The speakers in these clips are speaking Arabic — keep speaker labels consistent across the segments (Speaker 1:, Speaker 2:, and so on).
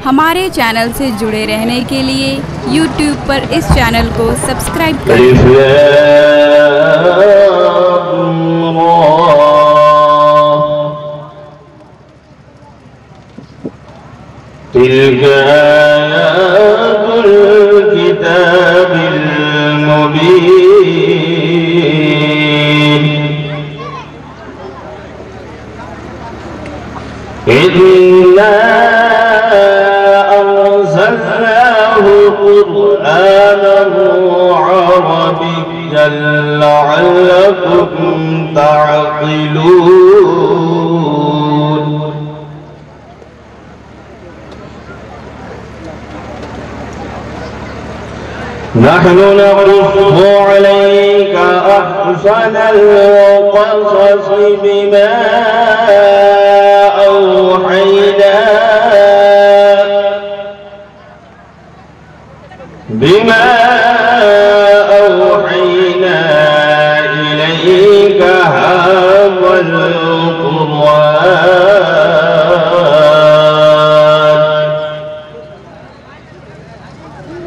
Speaker 1: हमारे चैनल से जुड़े रहने के लिए YouTube पर इस चैनल को सब्सक्राइब करें।
Speaker 2: तिल्क आयातुल किताबिल मुबीन इन्ना अर्सलनाहु क़ुरआनन अरबिय्यन लअल्लकुम तअक़िलून। नहनु नक़ुस्सु अलैक अहसनल क़सस बिमा أوحينا إليك هذا القرآن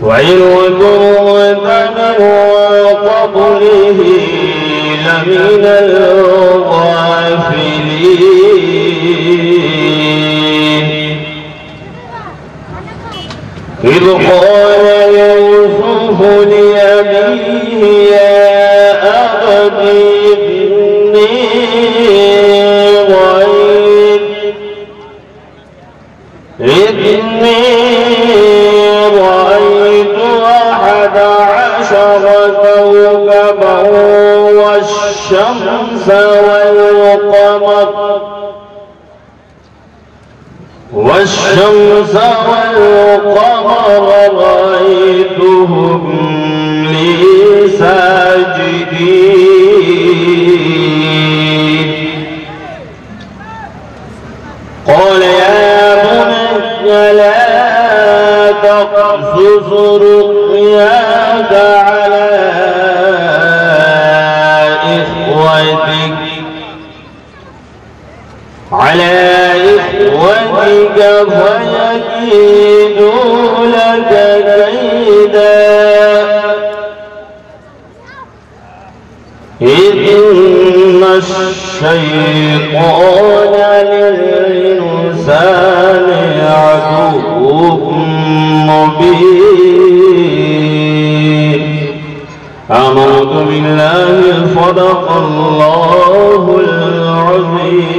Speaker 2: وإن كنت من قبله لمن الغافلين إذ قال يوسف لأبيه يا أبت إني رأيت 11 كوكبا والشمس والقمر رأيتهم لي ساجدين قال يا بني لا تقصص رؤياك على إخوتك فيكيدوا لك كيدا إن الشيطان للإنسان عدو مبين آمنت بالله صدق الله العظيم.